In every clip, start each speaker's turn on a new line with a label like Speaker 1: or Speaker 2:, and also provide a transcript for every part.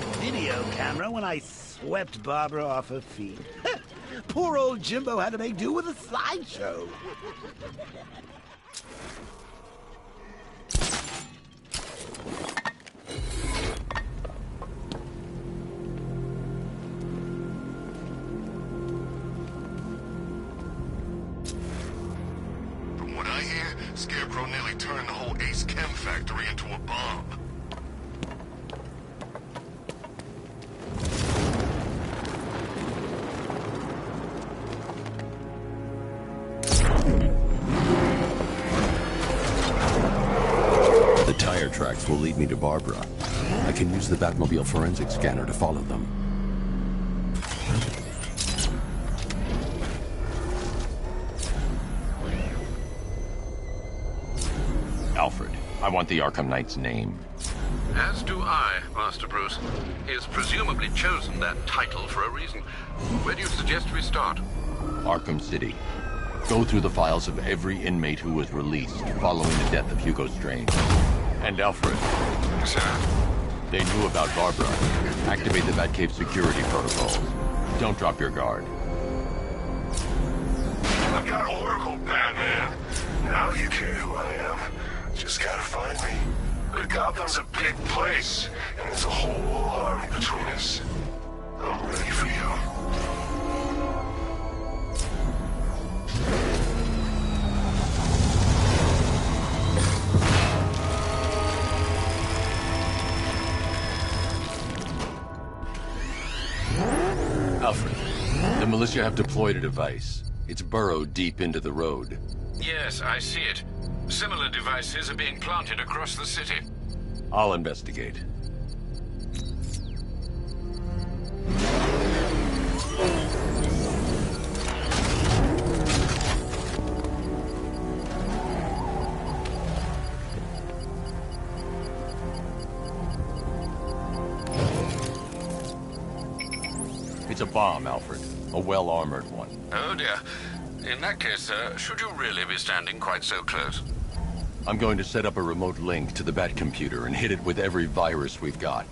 Speaker 1: that video camera when I swept Barbara off her feet. Poor old Jimbo had to make do with a slideshow.
Speaker 2: From what I hear, Scarecrow nearly turned the whole Ace Chem factory into a bomb.
Speaker 3: The tire tracks will lead me to Barbara. I can use the Batmobile forensic scanner to follow them.
Speaker 4: Alfred, I want the Arkham Knight's name.
Speaker 5: As do I, Master Bruce. He has presumably chosen that title for a reason. Where do you suggest we start?
Speaker 4: Arkham City. Go through the files of every inmate who was released following the death of Hugo Strange. And Alfred.
Speaker 5: Sir?
Speaker 4: They knew about Barbara. Activate the Batcave security protocols. Don't drop your guard.
Speaker 2: I've got Oracle, Batman. Now you care who I am. Just gotta find me. But Gotham's a big place, and there's a whole army between us. I'm ready for you.
Speaker 4: Alfred, the militia have deployed a device. It's burrowed deep into the road.
Speaker 5: Yes, I see it. Similar devices are being planted across the city.
Speaker 4: I'll investigate. It's a bomb, Alfred. A well-armored one.
Speaker 5: Oh dear. In that case, should you really be standing quite so close?
Speaker 4: I'm going to set up a remote link to the Bat computer and hit it with every virus we've got.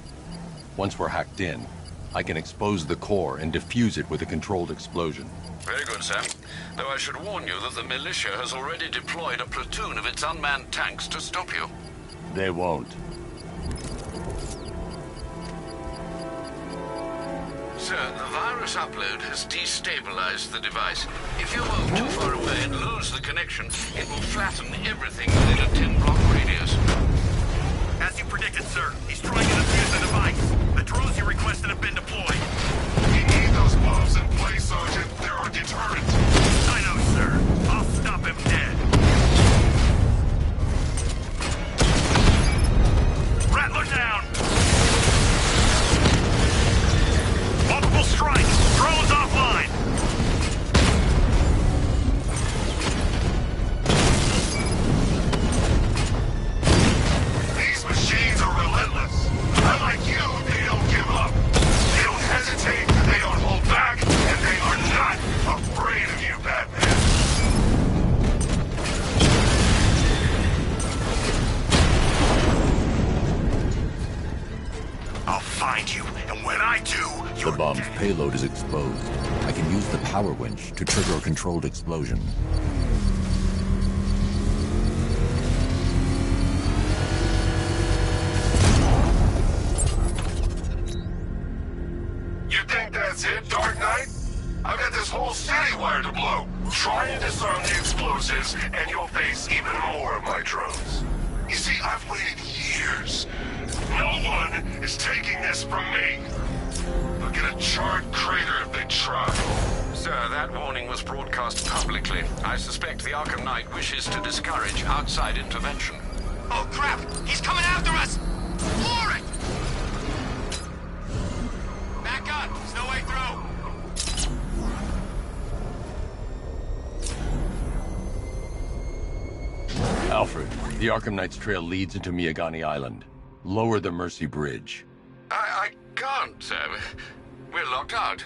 Speaker 4: Once we're hacked in, I can expose the core and defuse it with a controlled explosion.
Speaker 5: Very good, Sam. Though I should warn you that the militia has already deployed a platoon of its unmanned tanks to stop you.
Speaker 4: They won't.
Speaker 5: Sir, the virus upload has destabilized the device. If you move too far away and lose the connection, it will flatten everything within a 10-block radius.
Speaker 6: As you predicted, sir, he's trying to defuse the device. The drones you requested have been deployed.
Speaker 2: We need those bombs in place, Sergeant. They're our deterrent.
Speaker 6: I know, sir. I'll stop him dead. Rattler down! Multiple strikes! Drones offline!
Speaker 2: These machines are relentless. Unlike you, they don't give up. They don't hesitate, they don't hold back, and they are not afraid of you, Batman.
Speaker 6: I'll find you, and when I do,
Speaker 3: The bomb's payload is exposed. I can use the power winch to trigger a controlled explosion.
Speaker 2: You think that's it, Dark Knight? I've got this whole city wired to blow. Try and disarm the explosives, and you'll face even more of my drones. You see, I've waited years. No one is taking this from me. They'll get a charred crater if they try.
Speaker 5: Sir, that warning was broadcast publicly. I suspect the Arkham Knight wishes to discourage outside intervention.
Speaker 6: Oh, crap! He's coming after us! For it! Back up! There's no way through!
Speaker 4: Alfred, the Arkham Knight's trail leads into Miagani Island. Lower the Mercy Bridge.
Speaker 5: I can't, sir. We're locked out.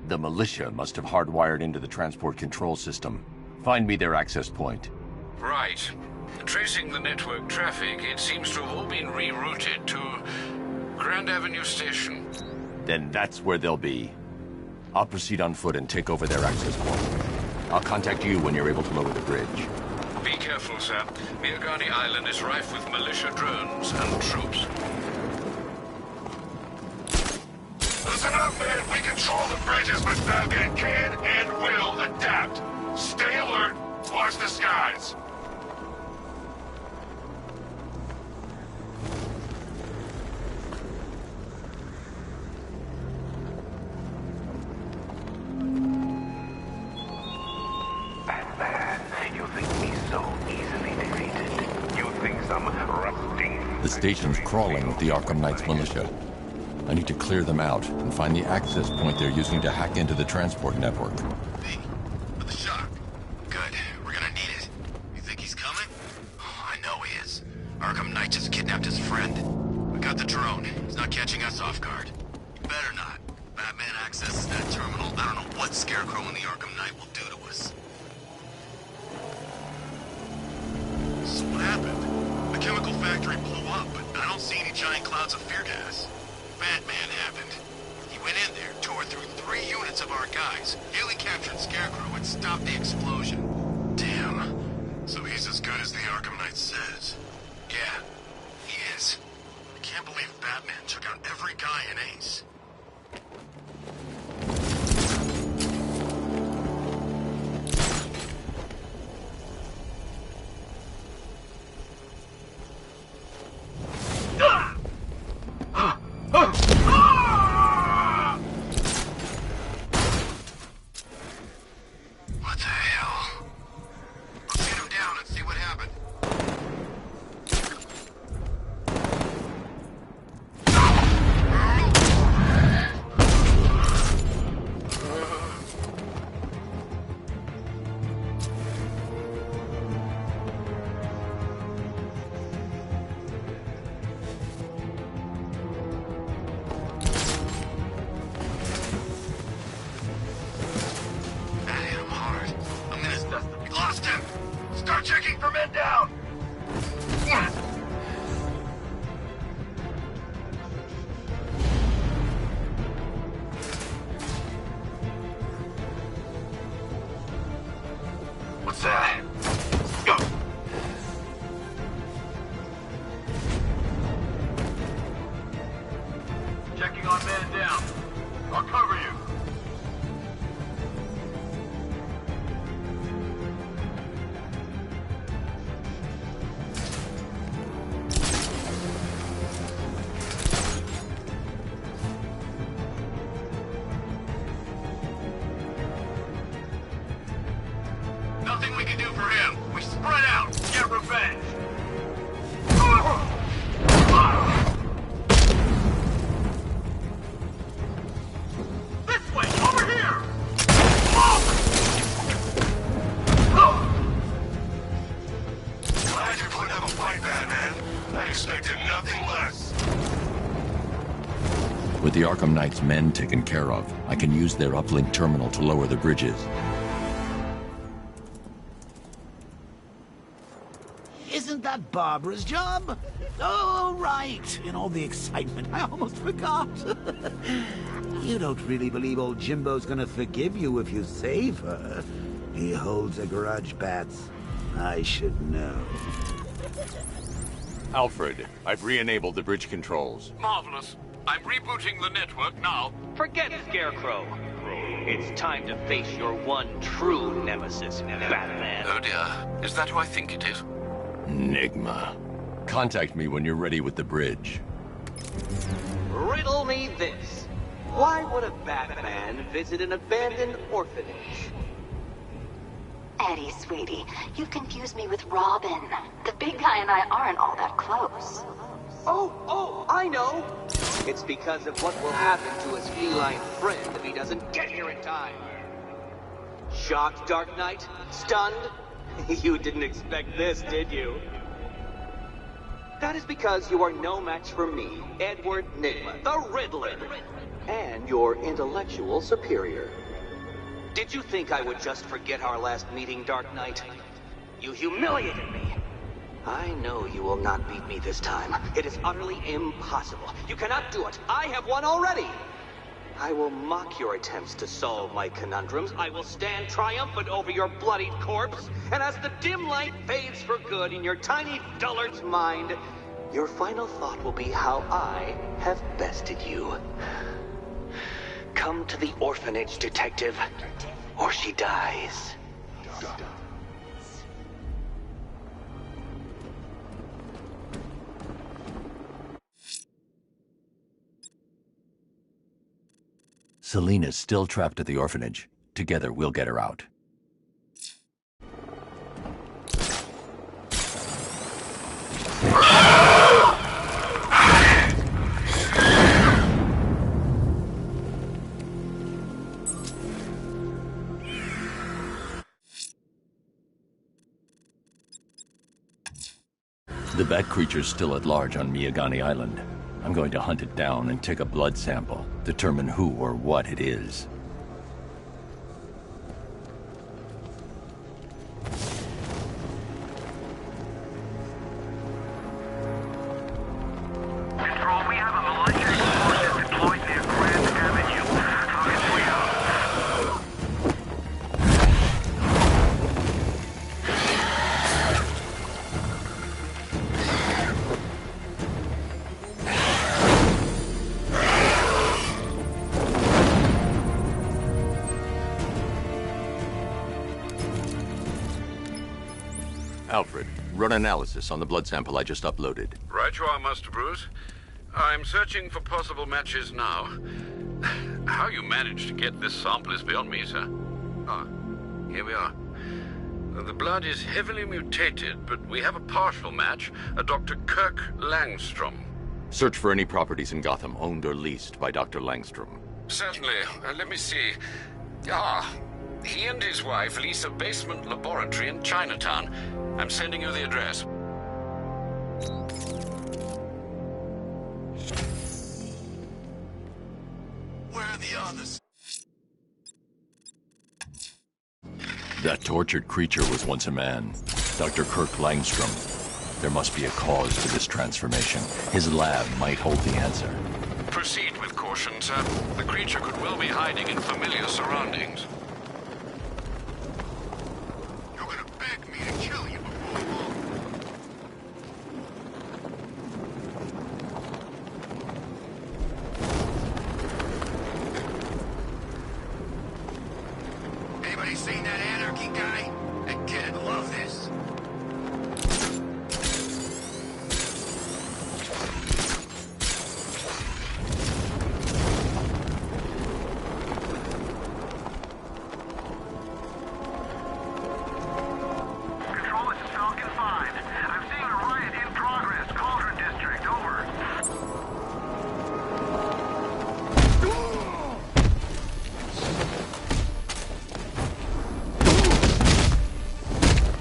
Speaker 4: The militia must have hardwired into the transport control system. Find me their access point.
Speaker 5: Right. Tracing the network traffic, it seems to have all been rerouted to Grand Avenue Station.
Speaker 4: Then that's where they'll be. I'll proceed on foot and take over their access point. I'll contact you when you're able to lower the bridge.
Speaker 5: Be careful, sir. Miagani Island is rife with militia drones and troops.
Speaker 2: Listen up, man. We control the bridges, but Batman can and will adapt. Stay alert. Watch the skies.
Speaker 3: The station's crawling with the Arkham Knight's militia. I need to clear them out and find the access point they're using to hack into the transport network.
Speaker 7: Hey, with the shock. Good. We're gonna need it. You think he's coming? Oh, I know he is. Arkham Knight just kidnapped his friend. We got the drone. He's not catching us off guard. Better not. Batman accesses that terminal. I don't know what Scarecrow and the Arkham Knight will do to us. So what happened? The chemical factory blew up, but I don't see any giant clouds of fear gas. Batman happened. He went in there, tore through 3 units of our guys, nearly captured Scarecrow, and stopped the explosion. Damn. So he's as good as the Arkham Knight says. Yeah, he is. I can't believe Batman took out every guy in Ace. What the hell? Let's get him down and see what happened. That hit him hard. I'm gonna... We lost him! Start checking for men down! What's that? Go! Checking on man down. I'll cover you. Nothing we can do for him. We spread out. Get revenge. This way. Over here.
Speaker 2: Glad you're putting up a fight, Batman. I expected nothing less.
Speaker 3: With the Arkham Knight's men taken care of, I can use their uplink terminal to lower the bridges.
Speaker 1: Isn't that Barbara's job? Oh, right. In all the excitement, I almost forgot. You don't really believe old Jimbo's gonna forgive you if you save her. He holds a grudge, Bats. I should know.
Speaker 4: Alfred, I've re-enabled the bridge controls.
Speaker 5: Marvelous. I'm rebooting the network now.
Speaker 8: Forget Scarecrow. It's time to face your one true nemesis, Batman.
Speaker 5: Oh dear. Is that who I think it is?
Speaker 3: Enigma.
Speaker 4: Contact me when you're ready with the bridge.
Speaker 8: Riddle me this. Why would a Batman visit an abandoned orphanage?
Speaker 9: Eddie, sweetie, you confused me with Robin. The big guy and I aren't all that close.
Speaker 8: Oh, I know! It's because of what will happen to his feline friend if he doesn't get here in time. Shocked, Dark Knight? Stunned? You didn't expect this, did you? That is because you are no match for me, Edward Nigma, the Riddler, and your intellectual superior. Did you think I would just forget our last meeting, Dark Knight? You humiliated me. I know you will not beat me this time. It is utterly impossible. You cannot do it. I have won already. I will mock your attempts to solve my conundrums. I will stand triumphant over your bloodied corpse. And as the dim light fades for good in your tiny dullard's mind, your final thought will be how I have bested you. Come to the orphanage, detective, or she dies.
Speaker 4: Selena's still trapped at the orphanage. Together, we'll get her out. The bat creature's still at large on Miyagani Island. I'm going to hunt it down and take a blood sample, determine who or what it is.
Speaker 6: Control, we have a malicious forces deployed near Grand Avenue. Target 3 out.
Speaker 4: Alfred, run analysis on the blood sample I just uploaded.
Speaker 5: Right you are, Master Bruce. I'm searching for possible matches now. How you managed to get this sample is beyond me, sir. Ah, here we are. The blood is heavily mutated, but we have a partial match, a Dr. Kirk Langstrom.
Speaker 4: Search for any properties in Gotham owned or leased by Dr. Langstrom.
Speaker 5: Certainly. Let me see. Ah, he and his wife lease a basement laboratory in Chinatown. I'm sending you the address.
Speaker 7: Where are the others?
Speaker 4: That tortured creature was once a man. Dr. Kirk Langstrom. There must be a cause to this transformation. His lab might hold the answer.
Speaker 5: Proceed with caution, sir. The creature could well be hiding in familiar surroundings.
Speaker 7: You're gonna beg me to kill you before long. Anybody seen that anarchy guy? That kid would love this.
Speaker 6: Control, this is Falcon 5. I'm seeing a riot in progress. Cauldron District, over.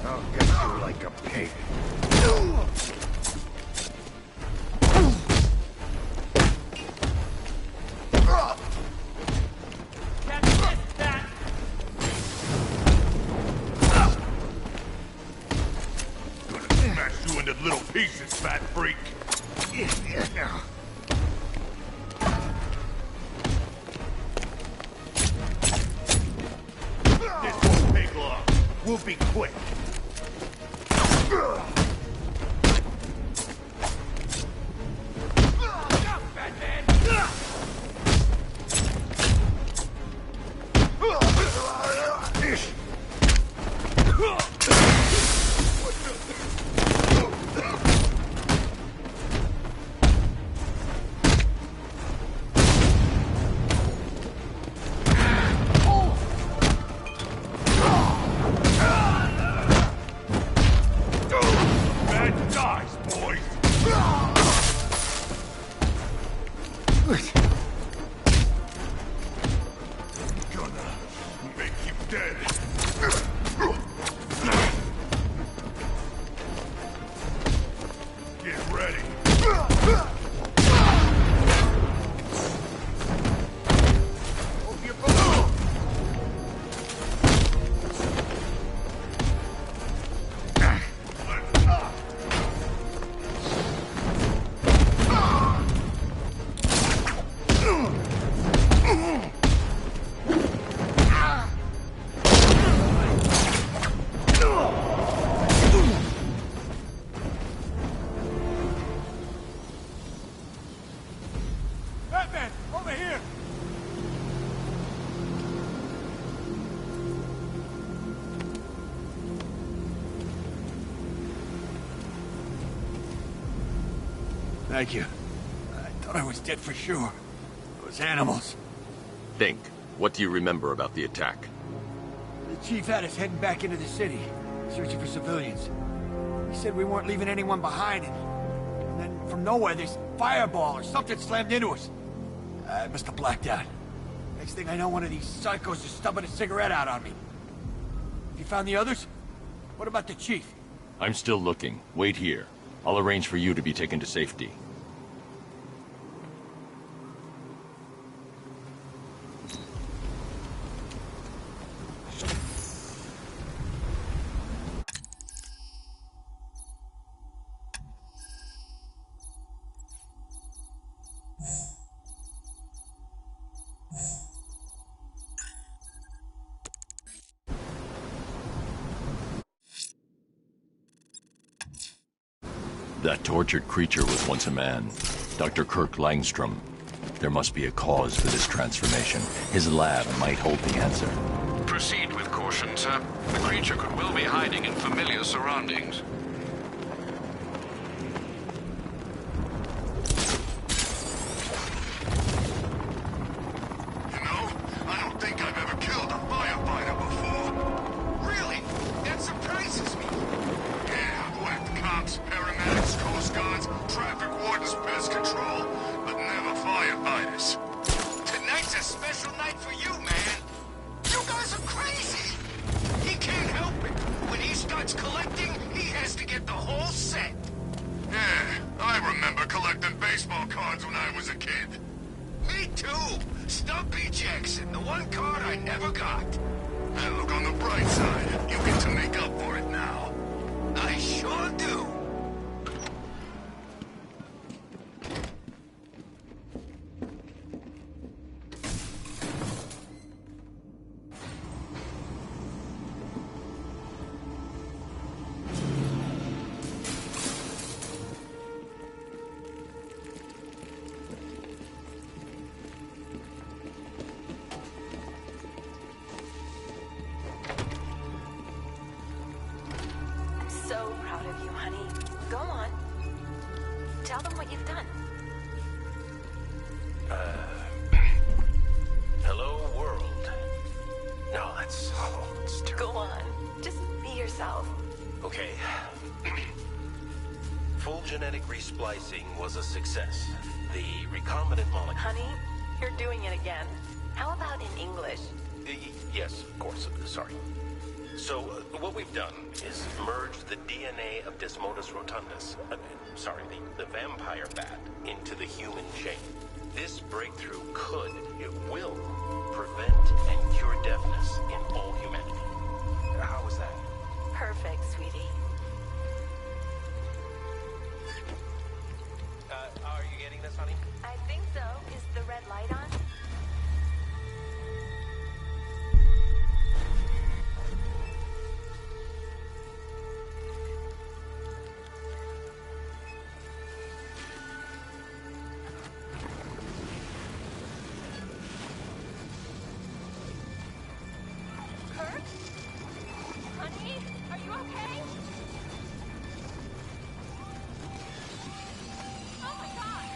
Speaker 1: I'll get you like a pig.
Speaker 2: Smash you into little pieces, fat freak. This won't take long. We'll be quick. Bad guys, boys. Gonna make you dead. Get ready. Hope you belong.
Speaker 6: Thank you. I thought I was dead for sure. Those animals.
Speaker 4: Think. What do you remember about the attack?
Speaker 6: The chief had us heading back into the city, searching for civilians. He said we weren't leaving anyone behind, and then from nowhere this fireball or something slammed into us. I must have blacked out. Next thing I know, one of these psychos is stubbing a cigarette out on me. Have you found the others? What about the chief?
Speaker 4: I'm still looking. Wait here. I'll arrange for you to be taken to safety. That tortured creature was once a man. Dr. Kirk Langstrom. There must be a cause for this transformation. His lab might hold the answer.
Speaker 5: Proceed with caution, sir. The creature could well be hiding in familiar surroundings.
Speaker 2: You know, I don't think I've ever killed a firefighter before. Really? That surprises me. Yeah, I've whacked cops, paramedics, coast guards, traffic wardens, pest control, but never firefighters. Tonight's a special night for you, man. You guys are crazy. He can't help it. When he starts collecting, he has to get the whole set. Yeah, I remember collecting baseball cards when I was a kid. Me too. Stumpy Jackson, the one card I never got. And look on the bright side. You get to make up for it now. I sure do.
Speaker 9: So proud of you, honey. Go on. Tell them what you've done.
Speaker 7: Hello, world. No, that's... Oh, it's terrible.
Speaker 9: Go on. Just be yourself.
Speaker 7: Okay. Full genetic resplicing was a success. The recombinant molecule...
Speaker 9: Honey, you're doing it again. How about in English?
Speaker 7: Yes, of course. Sorry. So, what we've done is merged the DNA of Desmodus rotundus, the vampire bat, into the human chain. This breakthrough could, it will, prevent and cure deafness in all humanity. How is that?
Speaker 9: Perfect, sweetie.
Speaker 7: Are you getting this, honey?
Speaker 9: I think so. Is the red light on? Kirk? Honey, are you okay? Oh my God!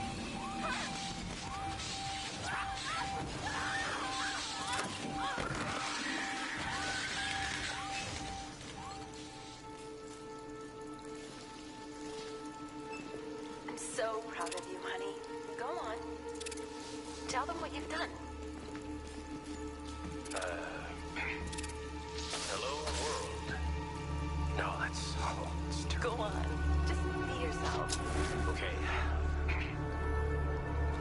Speaker 9: I'm so proud of you, honey. Go on. Tell them what you've done.
Speaker 7: Hello, world. No, that's... Oh, it's terrible.
Speaker 9: Go on. Just be yourself.
Speaker 7: Okay.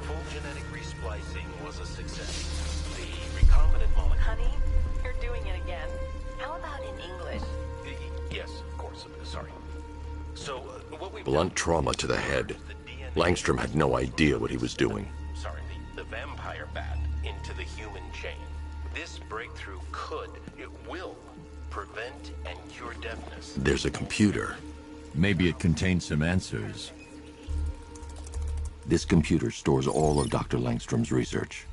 Speaker 7: Full genetic resplicing was a success. The recombinant molecule...
Speaker 9: Honey, you're doing it again. How about in English?
Speaker 7: Yes, of course. Sorry. So, what we've
Speaker 4: Blunt
Speaker 7: done
Speaker 4: trauma to the head.
Speaker 7: is the DNA
Speaker 4: Langstrom had no idea what he was doing.
Speaker 7: The vampire bat into the human chain. This breakthrough could, it will, prevent and cure deafness.
Speaker 4: There's a computer. Maybe it contains some answers. This computer stores all of Dr. Langstrom's research.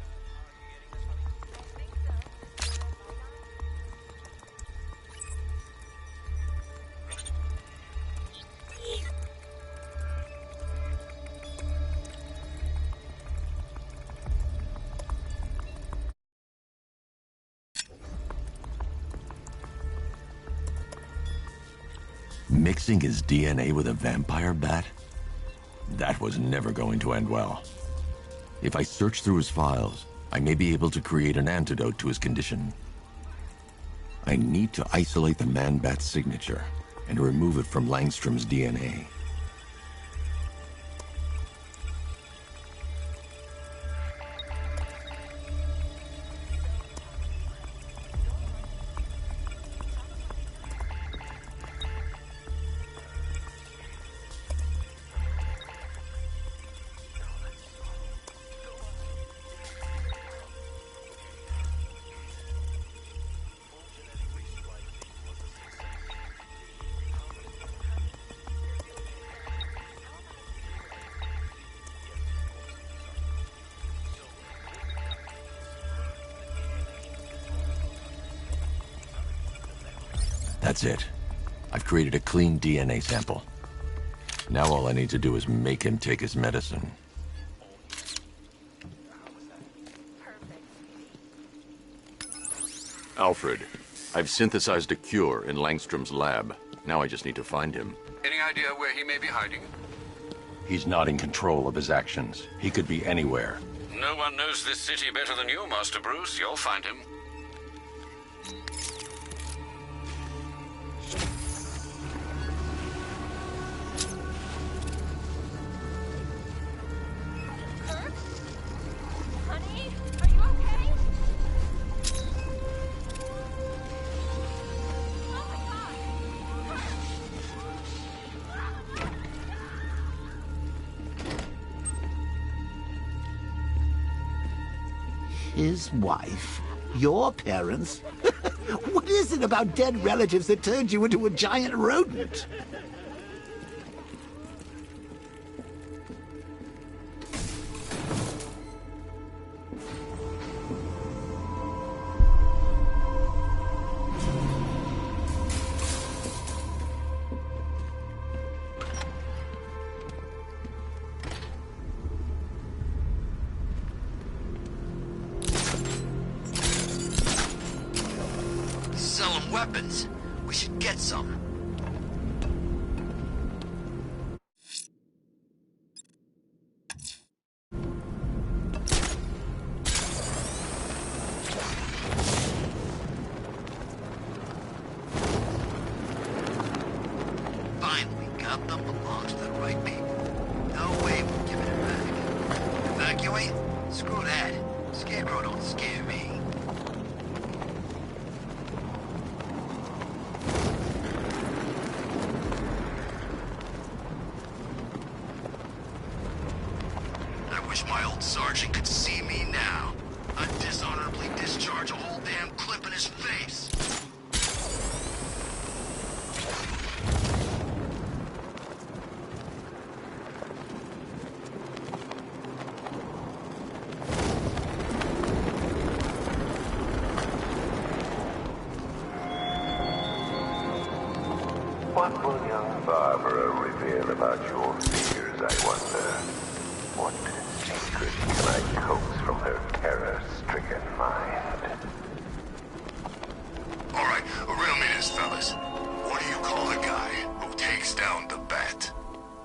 Speaker 3: Mixing his DNA with a vampire bat? That was never going to end well. If I search through his files, I may be able to create an antidote to his condition. I need to isolate the man-bat's signature and remove it from Langstrom's DNA. That's it. I've created a clean DNA sample. Now all I need to do is make him take his medicine. Alfred, I've synthesized a cure in Langstrom's lab. Now I just need to find him.
Speaker 5: Any idea where he may be hiding?
Speaker 4: He's not in control of his actions. He could be anywhere.
Speaker 5: No one knows this city better than you, Master Bruce. You'll find him.
Speaker 1: His wife? Your parents? What is it about dead relatives that turned you into a giant rodent?
Speaker 6: Selling weapons. We should get some. Finally, got them belongs to the right people. No way we're giving it back. Evacuate? Screw that. Scarecrow don't scare me. My old sergeant could see me now. I'd dishonorably discharge a whole damn clip in his face.
Speaker 2: What will young Barbara reveal about your fears, I wonder? What secret can I coax from her terror-stricken mind?
Speaker 7: All right, riddle me this, fellas. What do you call the guy who takes down the bat?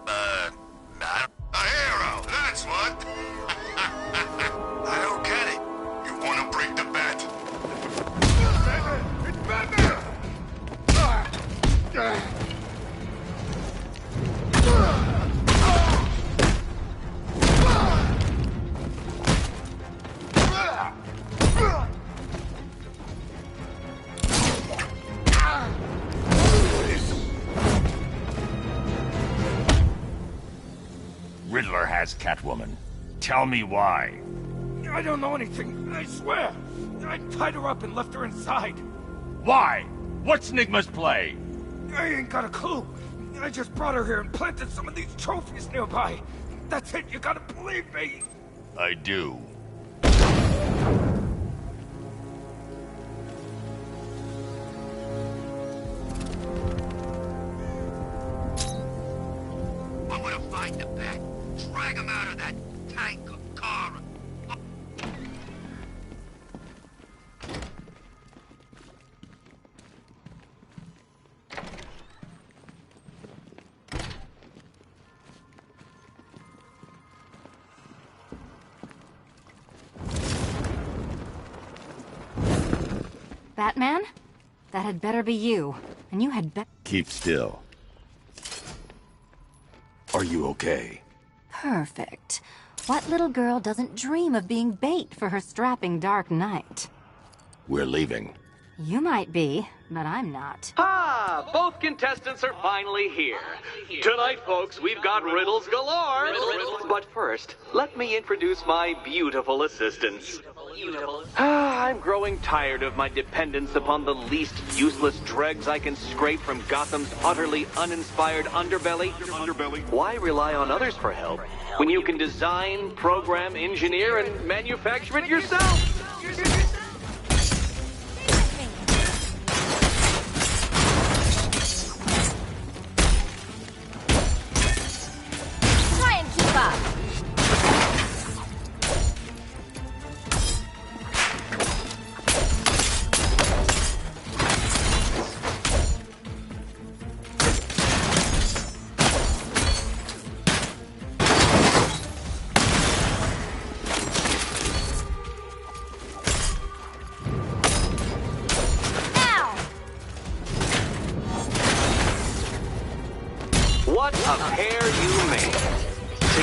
Speaker 7: A hero, that's what! I don't get it. You want to break the bat? Batman! It's Batman!
Speaker 10: Riddler has Catwoman. Tell me why.
Speaker 6: I don't know anything, I swear. I tied her up and left her inside.
Speaker 10: Why? What's Nigma's play?
Speaker 6: I ain't got a clue. I just brought her here and planted some of these trophies nearby. That's it, you gotta believe me.
Speaker 10: I do.
Speaker 6: I'm gonna find the bat. Drag him out of that tank car.
Speaker 11: Batman? That had better be you. And you had better...
Speaker 4: Keep still. Are you okay?
Speaker 11: Perfect. What little girl doesn't dream of being bait for her strapping Dark Knight?
Speaker 4: We're leaving.
Speaker 11: You might be, but I'm not.
Speaker 8: Ah, both contestants are finally here. Tonight, folks, we've got riddles galore. But first, let me introduce my beautiful assistants. I'm growing tired of my dependence upon the least useless dregs I can scrape from Gotham's utterly uninspired underbelly. Why rely on others for help when you can design, program, engineer, and manufacture it yourself?
Speaker 11: Try and keep up!
Speaker 8: What a pair you made.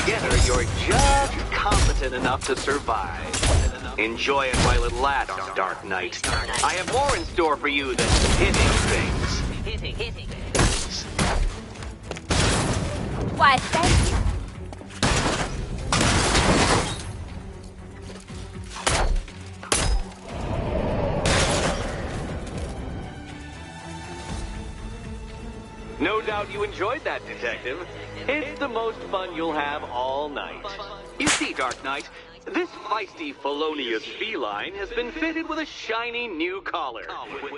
Speaker 8: Together, you're just competent enough to survive. Enjoy it while it lasts, Dark Knight. I have more in store for you than hitting things. Hitting things.
Speaker 11: Why, thank you.
Speaker 8: No doubt you enjoyed that, Detective. It's the most fun you'll have all night. You see, Dark Knight, this feisty, felonious feline has been fitted with a shiny new collar.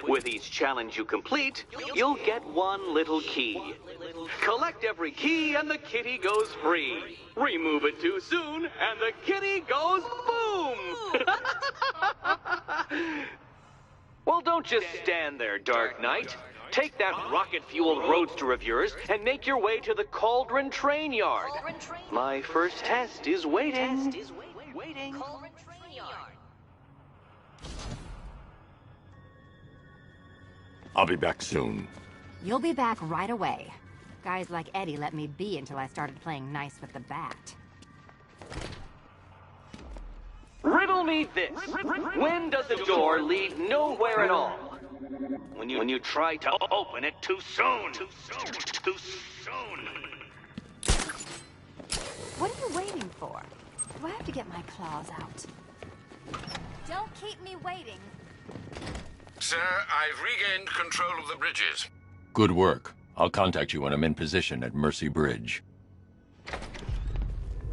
Speaker 8: With each challenge you complete, you'll get one little key. Collect every key and the kitty goes free. Remove it too soon and the kitty goes boom! Well, don't just stand there, Dark Knight. Take that rocket-fueled roadster of yours and make your way to the Cauldron Train Yard. My first test is waiting.
Speaker 4: I'll be back soon.
Speaker 11: You'll be back right away. Guys like Eddie let me be until I started playing nice with the bat.
Speaker 8: Riddle me this. When does a door lead nowhere at all? When you try to open it too soon. Too soon.
Speaker 11: What are you waiting for? Do I have to get my claws out? Don't keep me waiting.
Speaker 5: Sir, I've regained control of the bridges.
Speaker 4: Good work. I'll contact you when I'm in position at Mercy Bridge.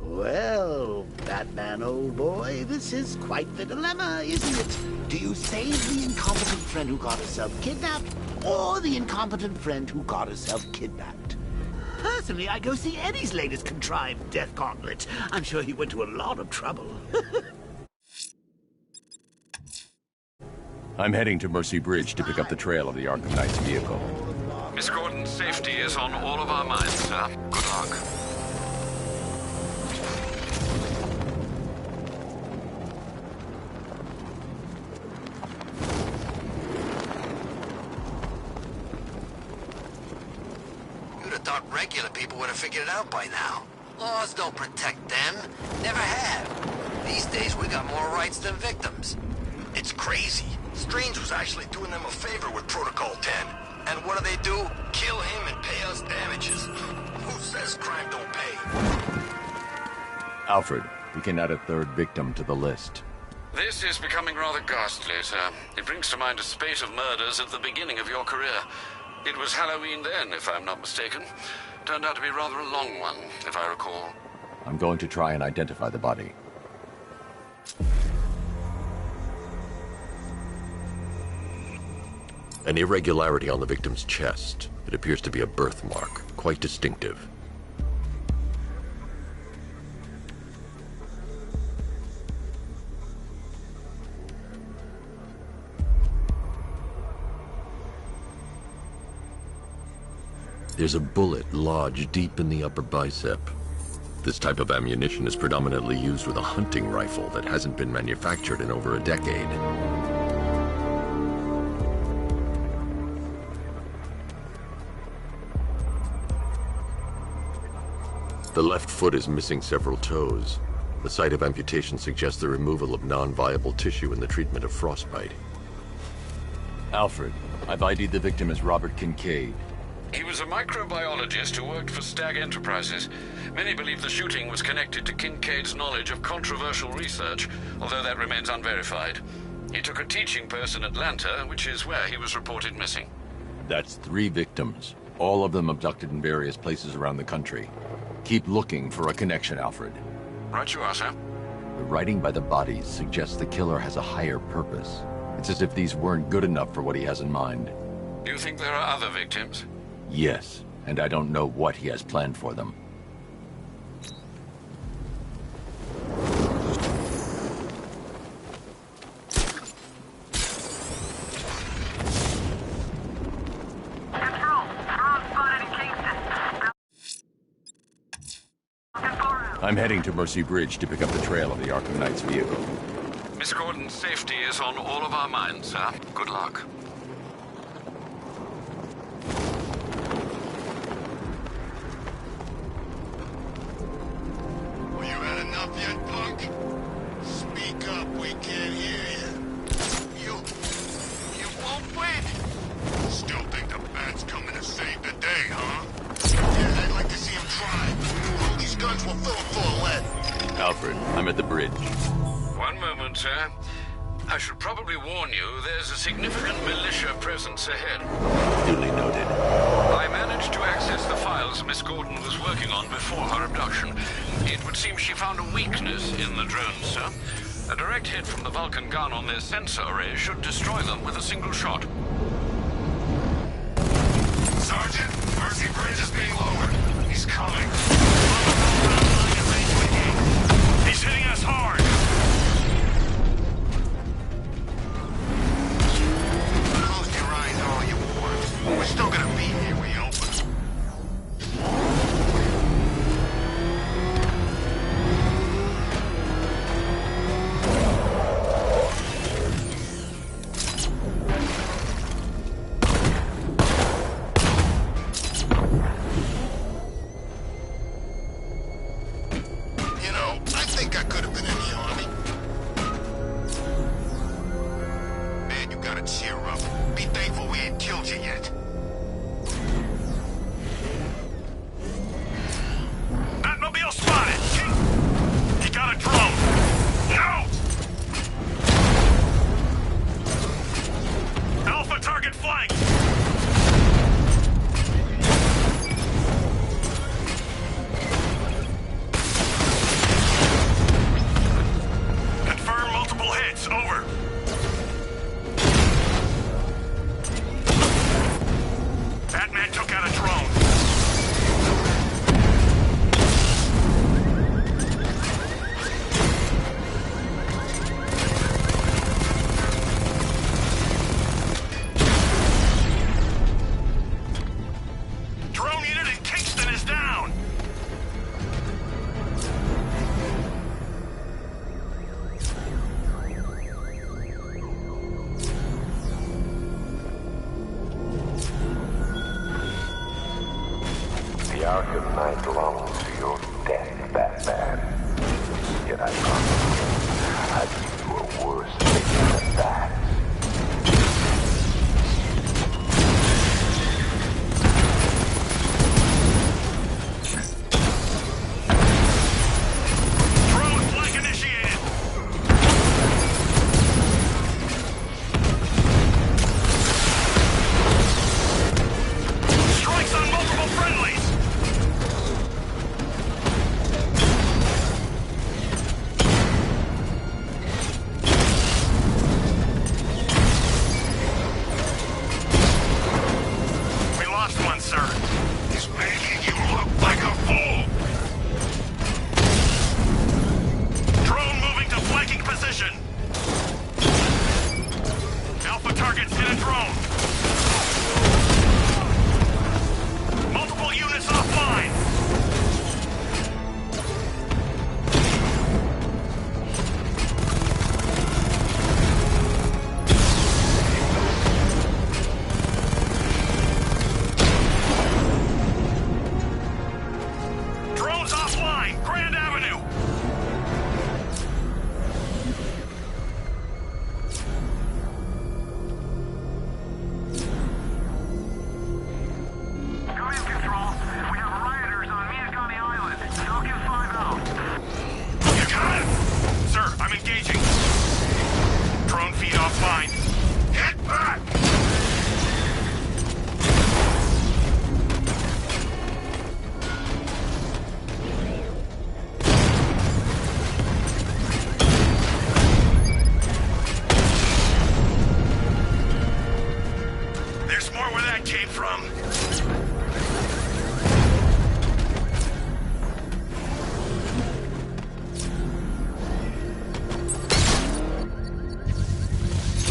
Speaker 1: Well, Batman, old boy, this is quite the dilemma, isn't it? Do you save the incompetent friend who got herself kidnapped, or the incompetent friend who got herself kidnapped? Personally, I go see Eddie's latest contrived death gauntlet. I'm sure he went to a lot of trouble.
Speaker 4: I'm heading to Mercy Bridge to pick up the trail of the Arkham Knight's vehicle.
Speaker 5: Miss Gordon's safety is on all of our minds, sir. Good luck.
Speaker 7: You'd have thought regular people would have figured it out by now. Laws don't protect them. Never have. These days we got more rights than victims. It's crazy. Strange was actually doing them a favor with Protocol 10. And what do? Kill him and pay us damages. Who says crime don't pay?
Speaker 4: Alfred, we can add a third victim to the list.
Speaker 5: This is becoming rather ghastly, sir. It brings to mind a spate of murders at the beginning of your career. It was Halloween then, if I'm not mistaken. Turned out to be rather a long one, if I recall.
Speaker 4: I'm going to try and identify the body. An irregularity on the victim's chest. It appears to be a birthmark, quite distinctive. There's a bullet lodged deep in the upper bicep. This type of ammunition is predominantly used with a hunting rifle that hasn't been manufactured in over a decade.
Speaker 3: The left foot is missing several toes. The site of amputation suggests the removal of non-viable tissue in the treatment of frostbite.
Speaker 4: Alfred, I've ID'd the victim as Robert Kincaid.
Speaker 5: He was a microbiologist who worked for Stag Enterprises. Many believe the shooting was connected to Kincaid's knowledge of controversial research, although that remains unverified. He took a teaching post in Atlanta, which is where he was reported missing.
Speaker 4: That's 3 victims, all of them abducted in various places around the country. Keep looking for a connection, Alfred.
Speaker 5: Right you are, sir.
Speaker 4: The writing by the bodies suggests the killer has a higher purpose. It's as if these weren't good enough for what he has in mind.
Speaker 5: Do you think there are other victims?
Speaker 4: Yes, and I don't know what he has planned for them. I'm heading to Mercy Bridge to pick up the trail of the Arkham Knight's vehicle.
Speaker 5: Miss Gordon's safety is on all of our minds, sir. Good luck.
Speaker 7: Well, you had enough yet, punk? Speak up, we can't hear you. You won't win. Still think the bat's coming to save the day, huh? Yeah, I'd like to see him try. All these guns will fill him full of lead.
Speaker 4: Alfred, I'm at the bridge.
Speaker 5: One moment, sir. I should probably warn you, there's a significant militia presence ahead.
Speaker 3: Duly noted.
Speaker 5: I managed to access the files Miss Gordon was working on before her abduction. It would seem she found a weakness in the drones, sir. A direct hit from the Vulcan gun on their sensor array should destroy them with a single shot.
Speaker 2: Sergeant, Mercy Bridge is being lowered. He's coming.
Speaker 10: He's hitting us hard!
Speaker 7: Close your eyes all you want. We're still gonna be here when you open. You know, I think I could have been in the army. Man, you gotta cheer up. Be thankful we ain't killed you yet.
Speaker 10: Batmobile spotted! He got a drone! No! Alpha target flanked! Confirm multiple hits, over. Batman took out a drone. Drone unit in Kingston is down.
Speaker 2: The Arkham Knight belongs to your death, Batman. Yet I promise you, I'd give you a worse fate than that.
Speaker 10: Drone flank initiated. Strikes on multiple friendlies.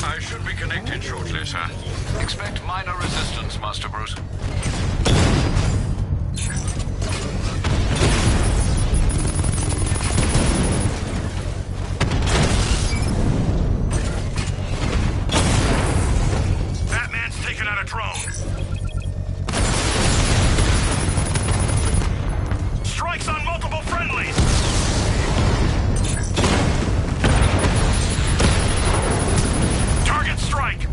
Speaker 5: I should be connected shortly, sir. Expect minor resistance, Master Bruce.
Speaker 10: Batman's taken out a drone. Strikes on multiple friendlies. Target strike.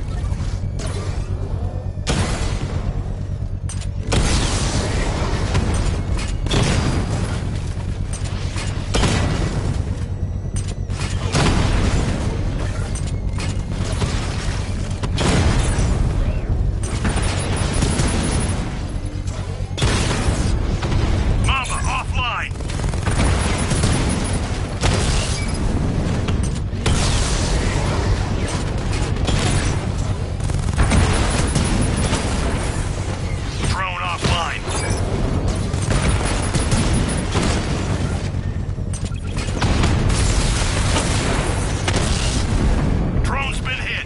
Speaker 10: Mamba offline. Drone offline. Drone's been hit.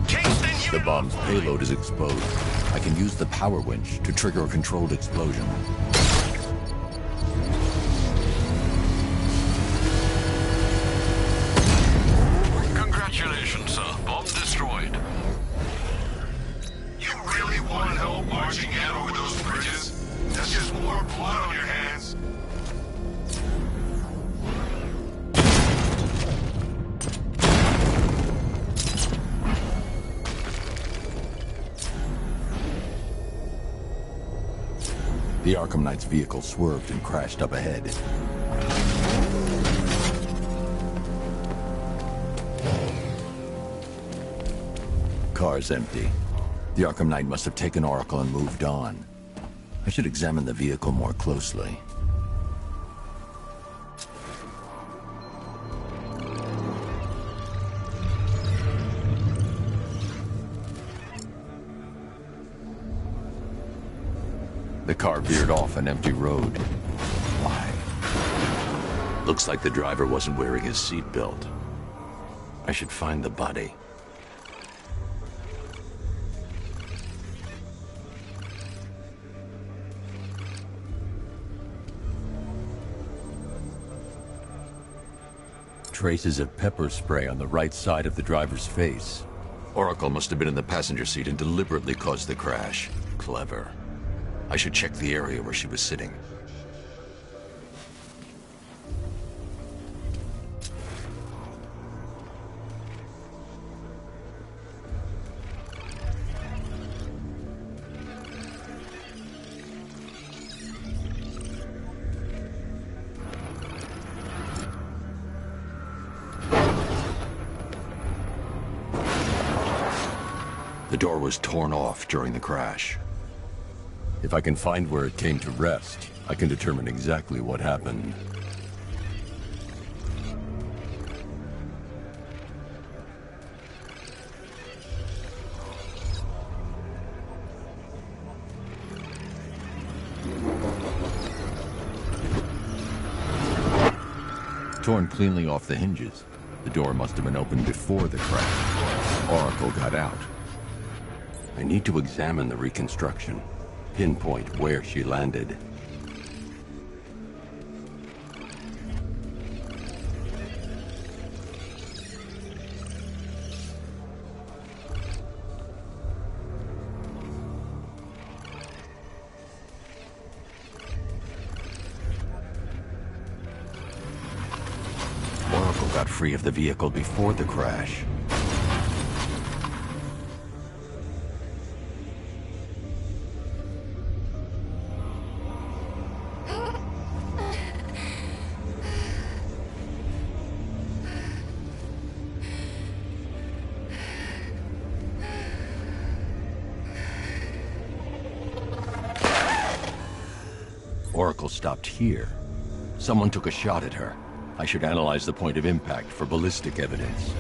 Speaker 10: Kingston,
Speaker 3: The bomb's payload is exposed. I can use the power winch to trigger a controlled explosion.
Speaker 5: Congratulations, sir. Bomb destroyed.
Speaker 2: You really want help marching in over those bridges? That's just more blood on your hands.
Speaker 3: The Arkham Knight's vehicle swerved and crashed up ahead. Car's empty. The Arkham Knight must have taken Oracle and moved on. I should examine the vehicle more closely. The car veered off an empty road. Why? Looks like the driver wasn't wearing his seatbelt. I should find the body. Traces of pepper spray on the right side of the driver's face. Oracle must have been in the passenger seat and deliberately caused the crash. Clever. I should check the area where she was sitting. The door was torn off during the crash. If I can find where it came to rest, I can determine exactly what happened. Torn cleanly off the hinges. The door must have been opened before the crash. Oracle got out. I need to examine the reconstruction. Pinpoint where she landed. Oracle got free of the vehicle before the crash.
Speaker 4: Oracle stopped here. Someone took a shot at her. I should analyze the point of impact for ballistic evidence.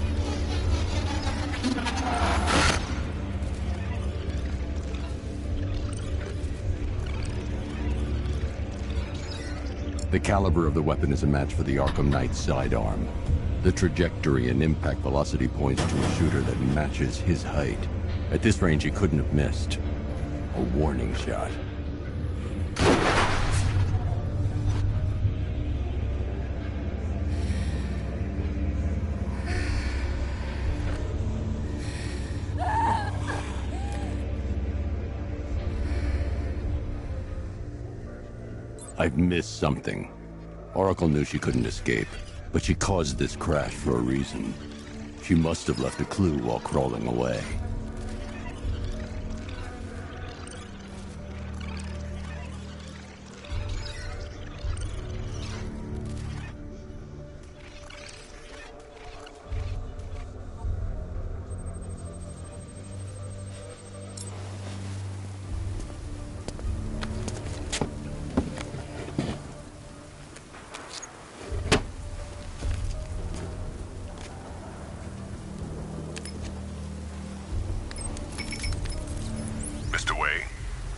Speaker 4: The caliber of the weapon is a match for the Arkham Knight's sidearm. The trajectory and impact velocity points to a shooter that matches his height. At this range, he couldn't have missed. A warning shot. I've missed something. Oracle knew she couldn't escape, but she caused this crash for a reason. She must have left a clue while crawling away.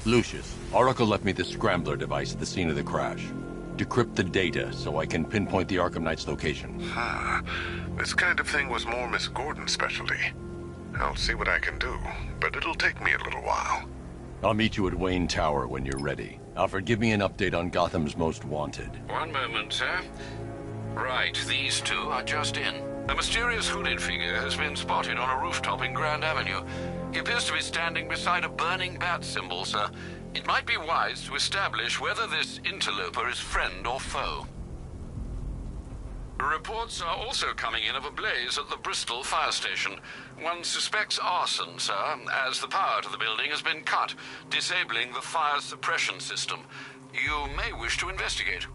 Speaker 4: Lucius, Oracle left me the scrambler device at the scene of the crash. Decrypt the data so I can pinpoint the Arkham Knight's location.
Speaker 2: This kind of thing was more Miss Gordon's specialty. I'll see what I can do, but it'll take me a little while.
Speaker 4: I'll meet you at Wayne Tower when you're ready. Alfred, give me an update on Gotham's Most Wanted.
Speaker 5: One moment, sir. Right, these two are just in. A mysterious hooded figure has been spotted on a rooftop in Grand Avenue. He appears to be standing beside a burning bat symbol, sir. It might be wise to establish whether this interloper is friend or foe. Reports are also coming in of a blaze at the Bristol fire station. One suspects arson, sir, as the power to the building has been cut, disabling the fire suppression system. You may wish to investigate.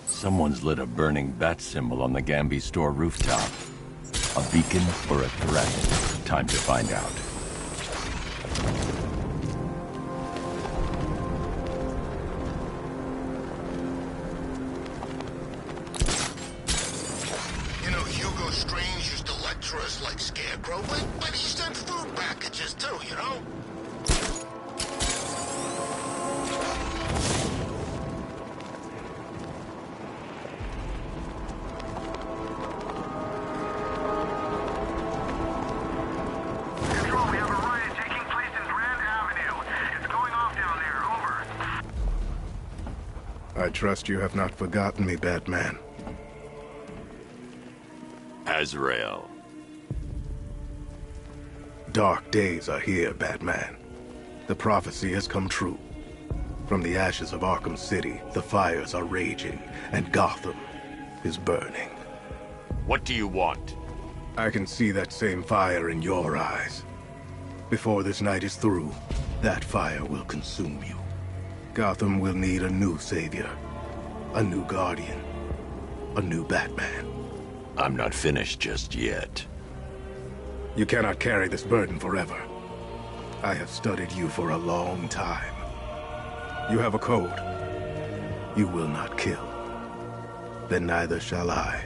Speaker 4: Someone's lit a burning bat symbol on the Gamby store rooftop. A beacon or a threat? Time to find out.
Speaker 7: You know, Hugo Strange used to lecture us like Scarecrow, but he sent food packages too, you know?
Speaker 2: I trust you have not forgotten me, Batman.
Speaker 4: Azrael.
Speaker 2: Dark days are here, Batman. The prophecy has come true. From the ashes of Arkham City, the fires are raging, and Gotham is burning.
Speaker 4: What do you want?
Speaker 2: I can see that same fire in your eyes. Before this night is through, that fire will consume you. Gotham will need a new savior, a new guardian, a new Batman.
Speaker 4: I'm not finished just yet.
Speaker 2: You cannot carry this burden forever. I have studied you for a long time. You have a code. You will not kill. Then neither shall I.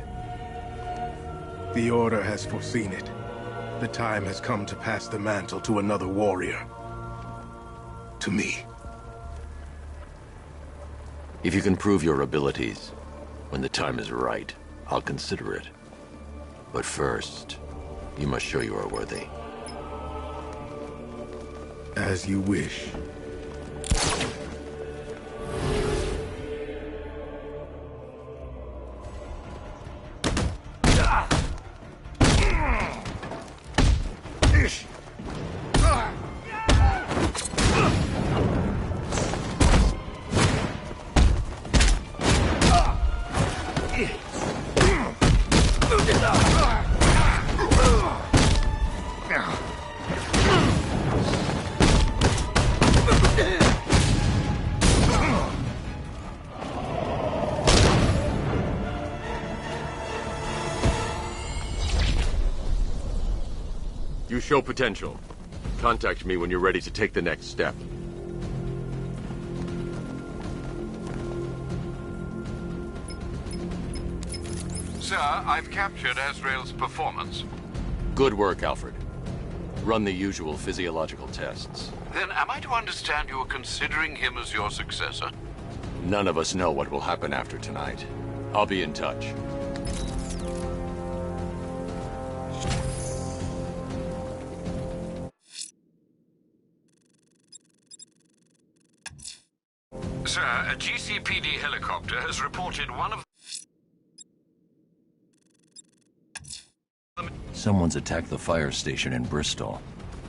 Speaker 2: The Order has foreseen it. The time has come to pass the mantle to another warrior. To me.
Speaker 4: If you can prove your abilities, when the time is right, I'll consider it. But first, you must show you are worthy.
Speaker 2: As you wish.
Speaker 4: You show potential. Contact me when you're ready to take the next step.
Speaker 5: Sir, I've captured Azrael's performance.
Speaker 4: Good work, Alfred. Run the usual physiological tests.
Speaker 5: Then am I to understand you are considering him as your successor?
Speaker 4: None of us know what will happen after tonight. I'll be in touch.
Speaker 5: Sir, a GCPD helicopter has reported one of...
Speaker 3: Someone's attacked the fire station in Bristol.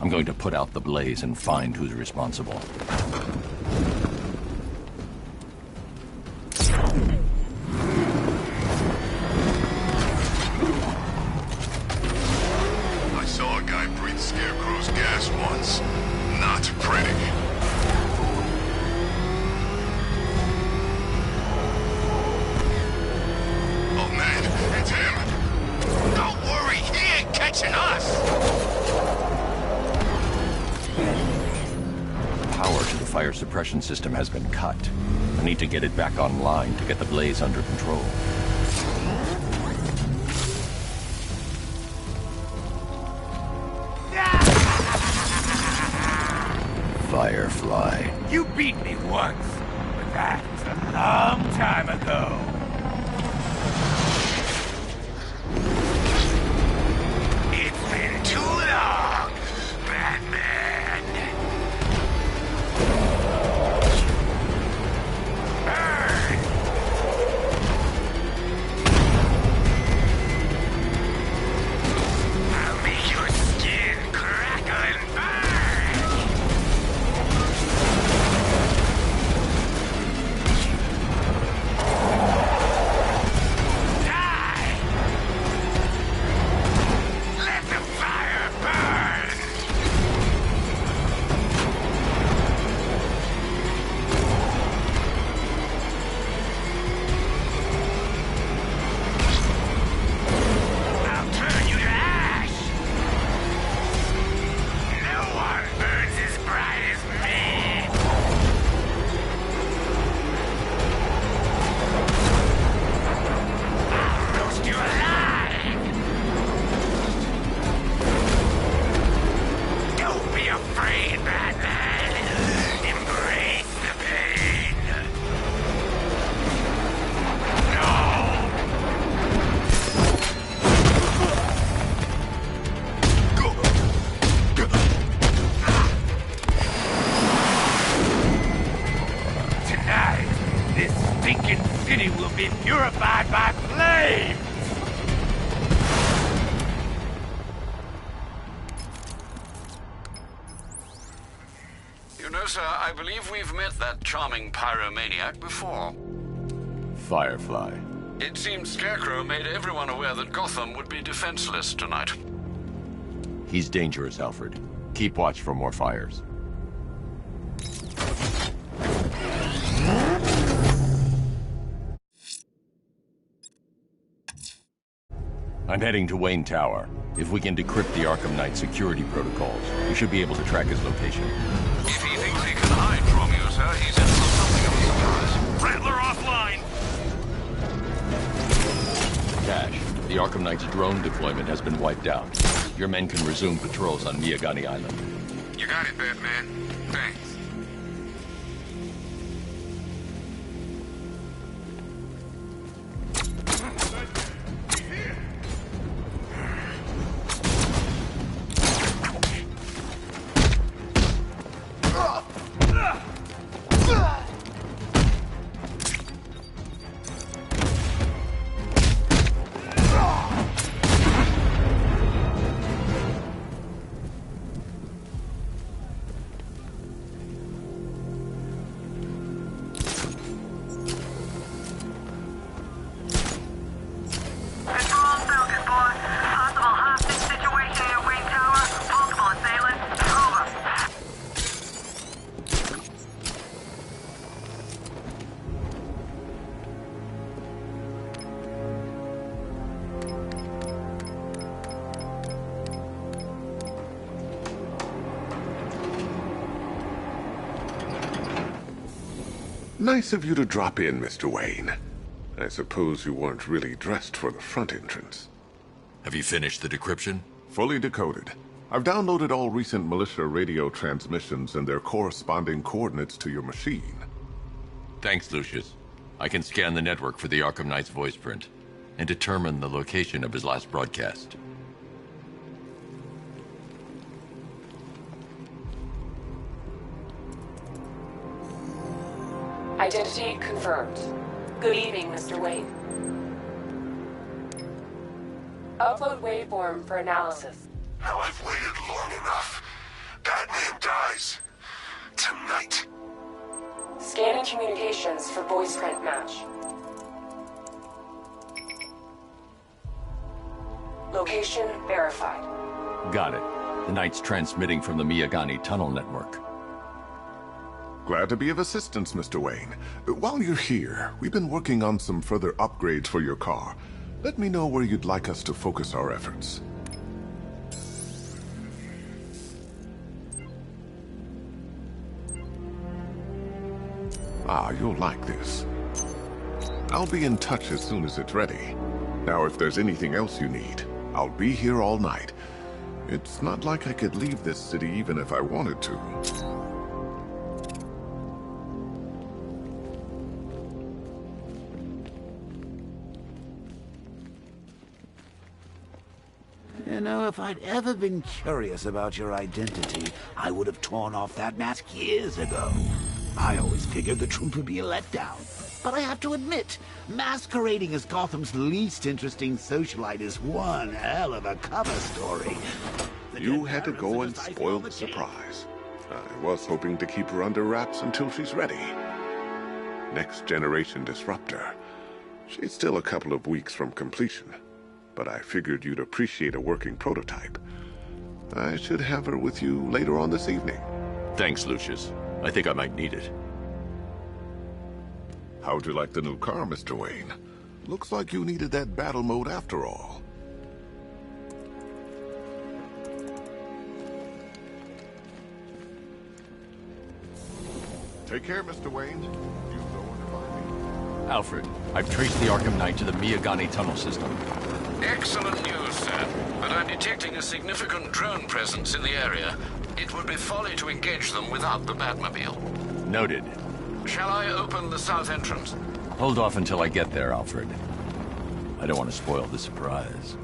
Speaker 3: I'm going to put out the blaze and find who's responsible.
Speaker 2: I saw a guy breathe Scarecrow's gas once. Not pretty. Oh man, it's him! Don't worry, he ain't catching us!
Speaker 3: Power to the fire suppression system has been cut. I need to get it back online to get the blaze under control. Firefly.
Speaker 6: You beat me once, but that's a long time ago. It's been too long, Batman. Burn! I'll make your skin crackle and burn! Die! Let the fire burn! I'll turn you to ash! No one burns as bright as me! I'll roast you alive! Don't be afraid, Batman! Embrace the pain! No! Tonight, this stinking city will be purified by flames!
Speaker 5: You know, sir, I believe we've met that charming pyromaniac before.
Speaker 4: Firefly.
Speaker 5: It seems Scarecrow made everyone aware that Gotham would be defenseless tonight.
Speaker 4: He's dangerous, Alfred. Keep watch for more fires. I'm heading to Wayne Tower. If we can decrypt the Arkham Knight security protocols, we should be able to track his location.
Speaker 5: If he thinks he can hide from you, sir, he's in for something of a surprise.
Speaker 10: Rattler offline!
Speaker 3: Cash, the Arkham Knight's drone deployment has been wiped out. Your men can resume patrols on Miyagani Island.
Speaker 2: You got it, Batman. Thanks.
Speaker 12: Nice of you to drop in, Mr. Wayne. I suppose you weren't really dressed for the front entrance.
Speaker 3: Have you finished the decryption?
Speaker 12: Fully decoded. I've downloaded all recent militia radio transmissions and their corresponding coordinates to your machine.
Speaker 3: Thanks, Lucius. I can scan the network for the Arkham Knight's voice print and determine the location of his last broadcast.
Speaker 13: Identity confirmed. Good evening, Mr. Wayne. Upload waveform for analysis.
Speaker 2: Now I've waited long enough. Batman dies. Tonight.
Speaker 13: Scanning communications for voice print match. Location verified.
Speaker 4: Got it. The Knight's transmitting from the Miyagani tunnel network.
Speaker 12: Glad to be of assistance, Mr. Wayne. While you're here, we've been working on some further upgrades for your car. Let me know where you'd like us to focus our efforts. Ah, you'll like this. I'll be in touch as soon as it's ready. Now, if there's anything else you need, I'll be here all night. It's not like I could leave this city even if I wanted to.
Speaker 1: You know, if I'd ever been curious about your identity, I would have torn off that mask years ago. I always figured the truth would be a letdown. But I have to admit, masquerading as Gotham's least interesting socialite is one hell of a cover story.
Speaker 12: You had to go and spoil the surprise. I was hoping to keep her under wraps until she's ready. Next generation disruptor. She's still a couple of weeks from completion. But I figured you'd appreciate a working prototype. I should have her with you later on this evening.
Speaker 3: Thanks, Lucius. I think I might need it.
Speaker 12: How'd you like the new car, Mr. Wayne? Looks like you needed that battle mode after all. Take care, Mr. Wayne. You know where to find me.
Speaker 4: Alfred, I've traced the Arkham Knight to the Miyagani tunnel system.
Speaker 5: Excellent news, sir. But I'm detecting a significant drone presence in the area. It would be folly to engage them without the Batmobile.
Speaker 4: Noted.
Speaker 5: Shall I open the south entrance?
Speaker 4: Hold off until I get there, Alfred. I don't want to spoil the surprise.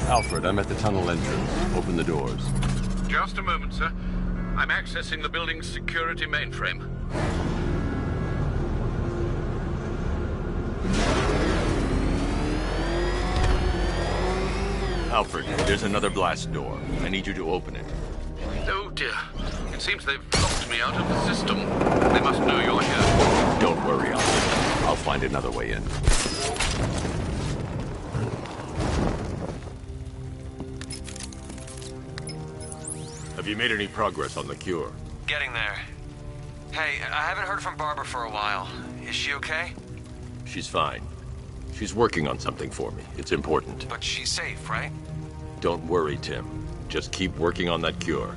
Speaker 4: Alfred, I'm at the tunnel entrance. Open the doors.
Speaker 5: Just a moment, sir. I'm accessing the building's security mainframe.
Speaker 3: Alfred, there's another blast door. I need you to open it.
Speaker 5: Oh, dear. It seems they've locked me out of the system. They must know you're here.
Speaker 3: Don't worry, Alfred. I'll find another way in. Have you made any progress on the cure?
Speaker 14: Getting there. Hey, I haven't heard from Barbara for a while. Is she okay?
Speaker 3: She's fine. She's working on something for me. It's important.
Speaker 14: But she's safe, right?
Speaker 3: Don't worry, Tim. Just keep working on that cure.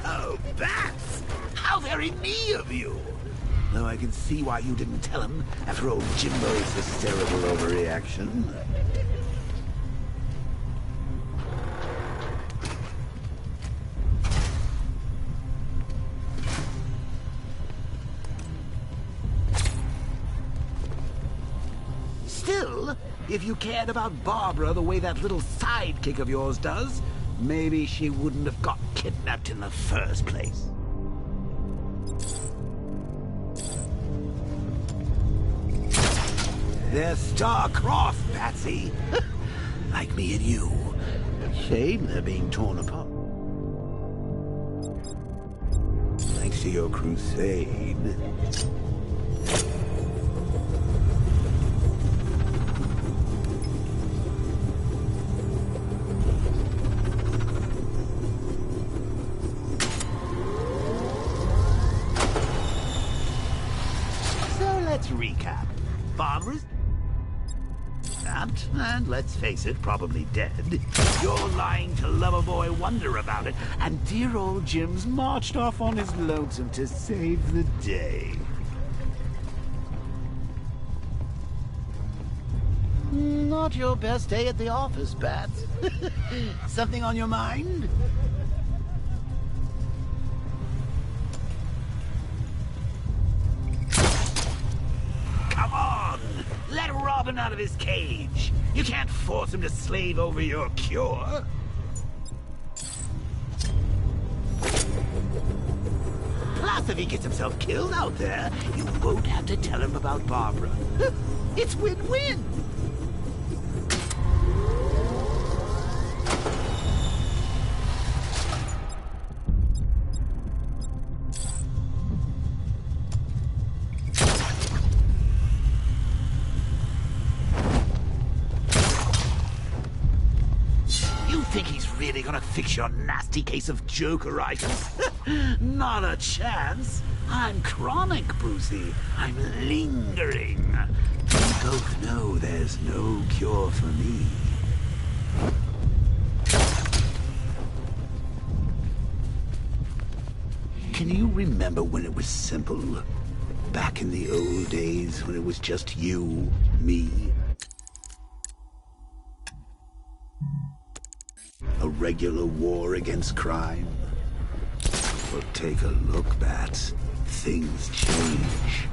Speaker 1: Oh, Bats! How very me of you! Though I can see why you didn't tell him after old Jimbo's hysterical overreaction. Still, if you cared about Barbara the way that little sidekick of yours does, maybe she wouldn't have got kidnapped in the first place. They're star-crossed, Patsy. Like me and you. Shame they're being torn apart. Thanks to your crusade. So let's recap. Barbara's kidnapped, and let's face it, probably dead. You're lying to Loverboy Wonder about it, and dear old Jim's marched off on his lonesome to save the day. Not your best day at the office, Bats. Something on your mind? Come on! Let Robin out of his cage! You can't force him to slave over your cure! Plus, if he gets himself killed out there, you won't have to tell him about Barbara. It's win-win! Think he's really gonna fix your nasty case of Jokeritis? Not a chance. I'm chronic, Brucey. I'm lingering. We both know there's no cure for me. Can you remember when it was simple? Back in the old days when it was just you, me, a regular war against crime? Well, take a look, Bats. Things change.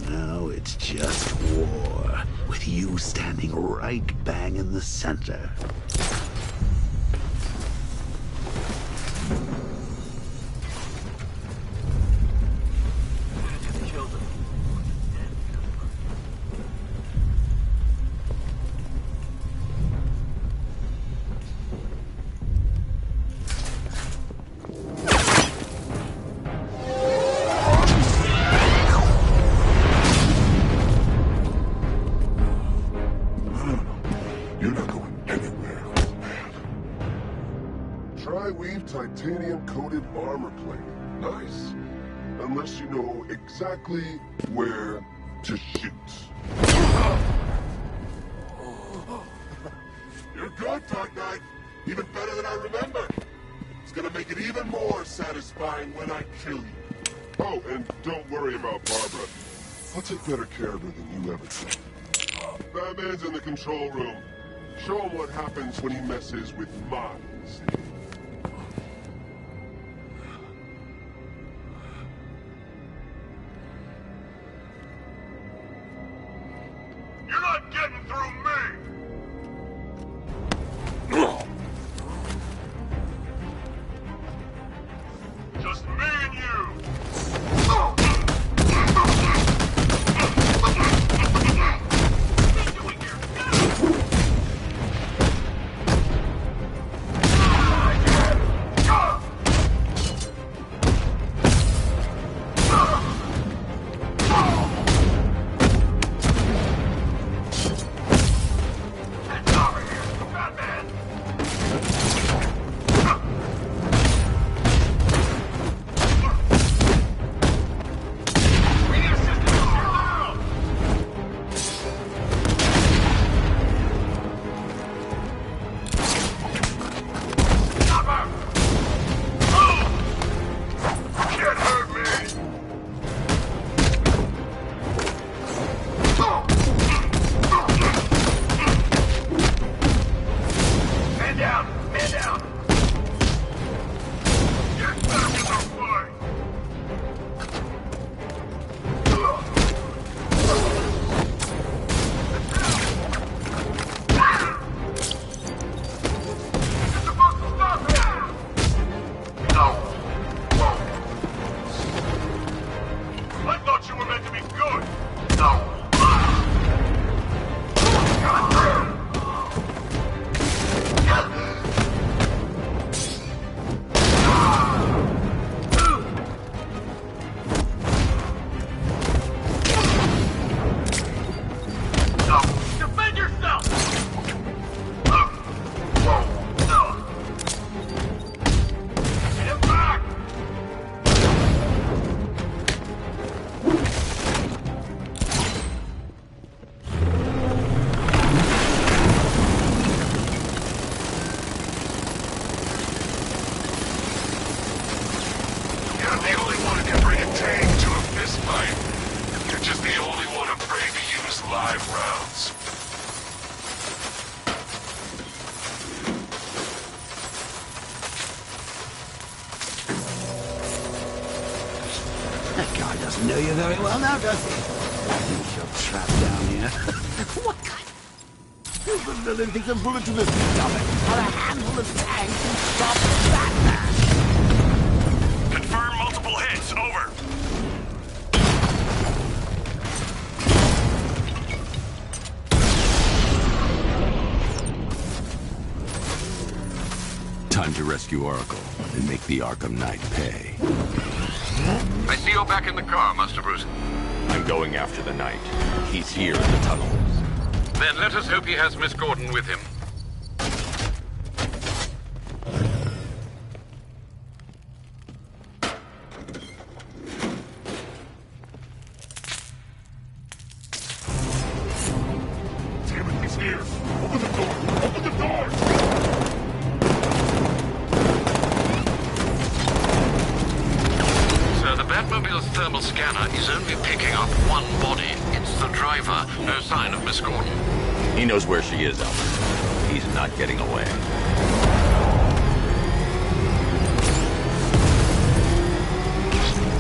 Speaker 1: Now it's just war, with you standing right bang in the center.
Speaker 12: Titanium-coated armor plate. Nice. Unless you know exactly where to shoot. You're good, Dark Knight. Even better than I remember. It's gonna make it even more satisfying when I kill you. Oh, and don't worry about Barbara. I'll take better care of her than you ever did. Batman's in the control room. Show him what happens when he messes with minds.
Speaker 10: You're not getting through me! Just me and you! What are you doing here?
Speaker 1: Know you very well now, does he? I think you're trapped down here. What kind? The villain thinks a bullet to the stomach or a handful of tanks and stop Batman.
Speaker 7: Confirm multiple hits. Over.
Speaker 4: Time to rescue Oracle and make the Arkham Knight pay.
Speaker 5: I see you're back in the car, Master Bruce.
Speaker 3: I'm going after the Knight. He's here in the tunnels.
Speaker 5: Then let us hope he has Miss Gordon with him.
Speaker 10: Damn it, he's here! Open the door! Open the door!
Speaker 5: The Batmobile's thermal scanner is only picking up one body. It's the driver. No sign of Miss Gordon.
Speaker 3: He knows where she is, Albert. He's not getting away.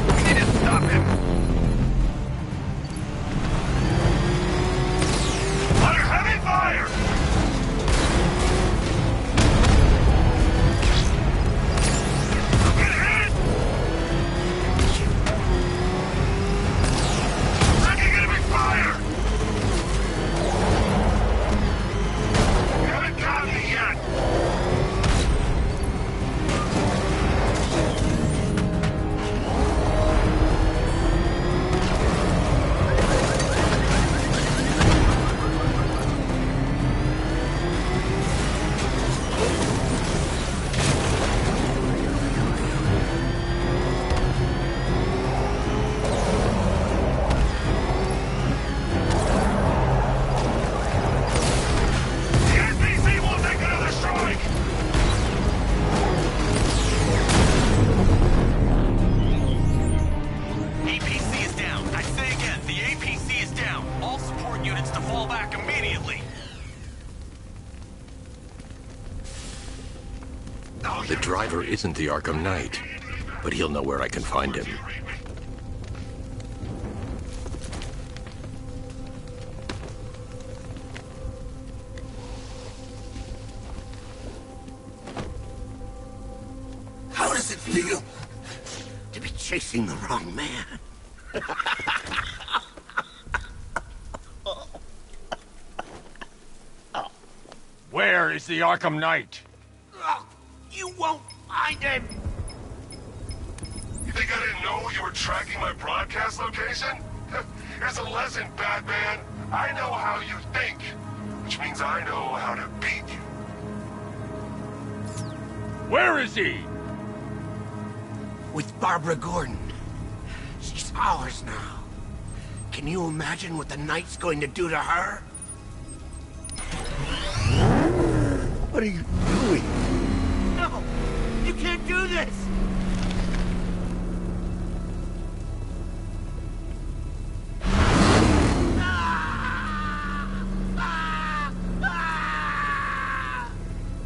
Speaker 10: We need to stop him! Under heavy fire!
Speaker 3: The driver isn't the Arkham Knight, but he'll know where I can find him.
Speaker 1: How does it feel to be chasing the wrong man?
Speaker 6: Where is the Arkham Knight?
Speaker 1: You won't find him!
Speaker 2: You think I didn't know you were tracking my broadcast location? Here's a lesson, Batman. I know how you think, which means I know how to beat you.
Speaker 6: Where is he?
Speaker 1: With Barbara Gordon. She's ours now. Can you imagine what the Knight's going to do to her? What are you doing? No! You can't do this!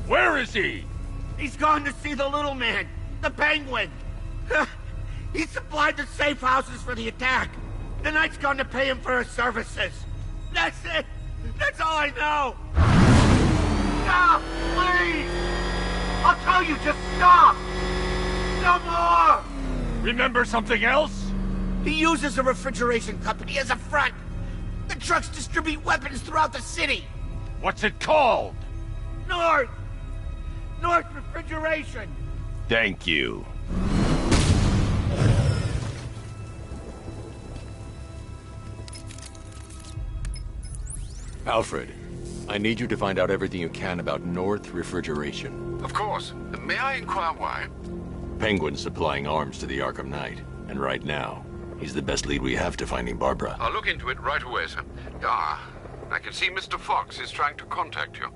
Speaker 6: Where is he?
Speaker 1: He's gone to see the little man, the Penguin.
Speaker 6: He supplied the safe houses for the attack. The Knight's going to pay him for his services. That's it. That's all I know. Stop, please. I'll tell you, just stop. No more.
Speaker 10: Remember something else?
Speaker 6: He uses a refrigeration company as a front. The trucks distribute weapons throughout the city.
Speaker 10: What's it called?
Speaker 6: North Refrigeration.
Speaker 10: Thank you.
Speaker 4: Alfred, I need you to find out everything you can about North Refrigeration.
Speaker 5: Of course. May I inquire why?
Speaker 4: Penguin's supplying arms to the Arkham Knight, and right now, he's the best lead we have to finding Barbara.
Speaker 5: I'll look into it right away, sir. Ah, I can see Mr. Fox is trying to contact you.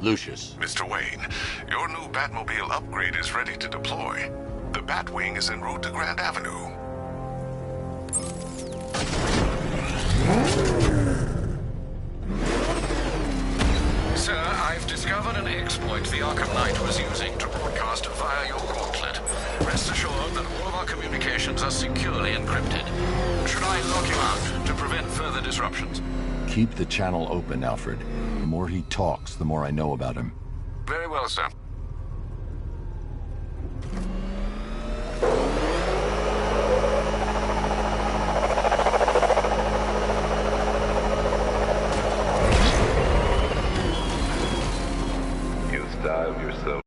Speaker 4: Lucius.
Speaker 2: Mr. Wayne, your new Batmobile upgrade is ready to deploy. The Batwing is en route to Grand Avenue.
Speaker 5: Sir, I've discovered an exploit the Arkham Knight was using to broadcast via your gauntlet. Rest assured that all of our communications are securely encrypted. Should I lock you out to prevent further disruptions?
Speaker 4: Keep the channel open, Alfred. The more he talks, the more I know about him.
Speaker 5: Very well, sir.
Speaker 2: You styled yourself